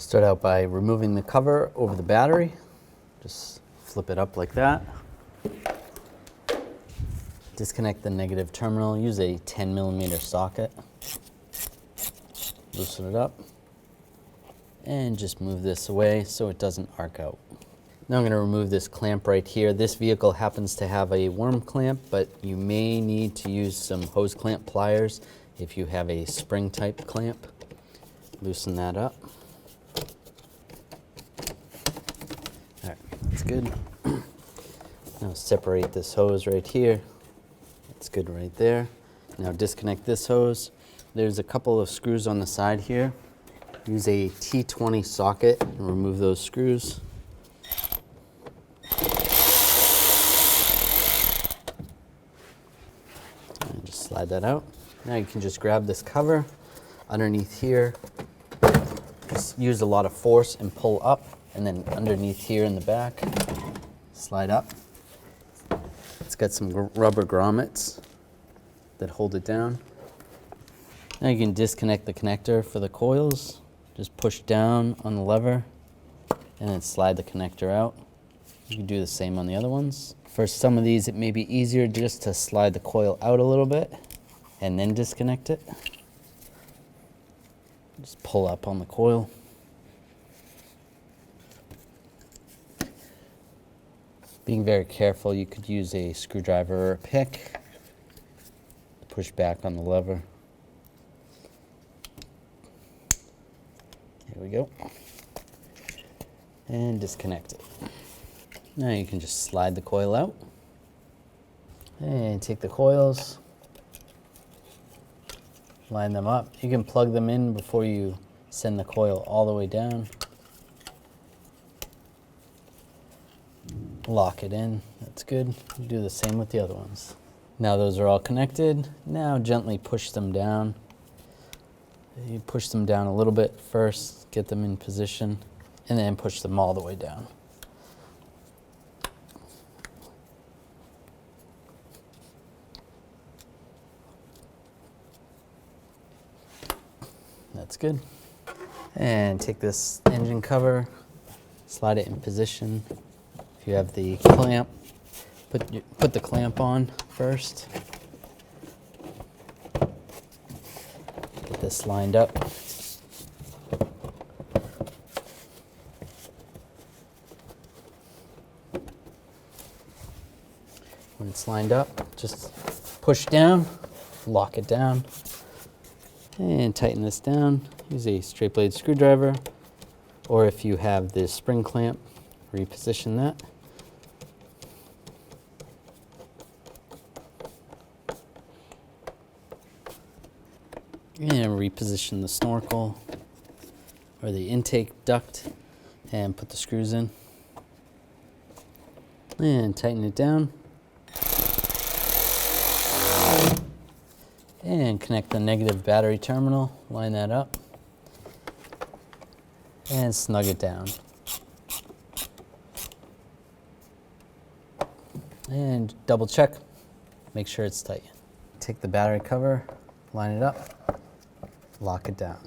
Start out by removing the cover over the battery. Just flip it up like that. Disconnect the negative terminal. Use a 10mm socket. Loosen it up. And just move this away so it doesn't arc out. Now I'm going to remove this clamp right here. This vehicle happens to have a worm clamp, but you may need to use some hose clamp pliers if you have a spring type clamp. Loosen that up. All right, that's good. Now separate this hose right here. That's good right there. Now disconnect this hose. There's a couple of screws on the side here. Use a T20 socket and remove those screws. And just slide that out. Now you can just grab this cover underneath here. Just use a lot of force and pull up, and then underneath here in the back, slide up. It's got some rubber grommets that hold it down. Now you can disconnect the connector for the coils. Just push down on the lever and then slide the connector out. You can do the same on the other ones. For some of these, it may be easier just to slide the coil out a little bit and then disconnect it. Just pull up on the coil. Being very careful, you could use a screwdriver or a pick to push back on the lever. Here we go. And disconnect it. Now you can just slide the coil out. And take the coils, line them up. You can plug them in before you send the coil all the way down. Lock it in, that's good. Do the same with the other ones. Now those are all connected. Now gently push them down. You push them down a little bit first, get them in position, and then push them all the way down. That's good. And take this engine cover, slide it in position. If you have the clamp, put the clamp on first. Get this lined up. When it's lined up, just push down, lock it down, and tighten this down. Use a straight blade screwdriver, or if you have this spring clamp, reposition that. And reposition the snorkel or the intake duct and put the screws in. And tighten it down. And connect the negative battery terminal, line that up, and snug it down. And double check, make sure it's tight. Take the battery cover, line it up, lock it down.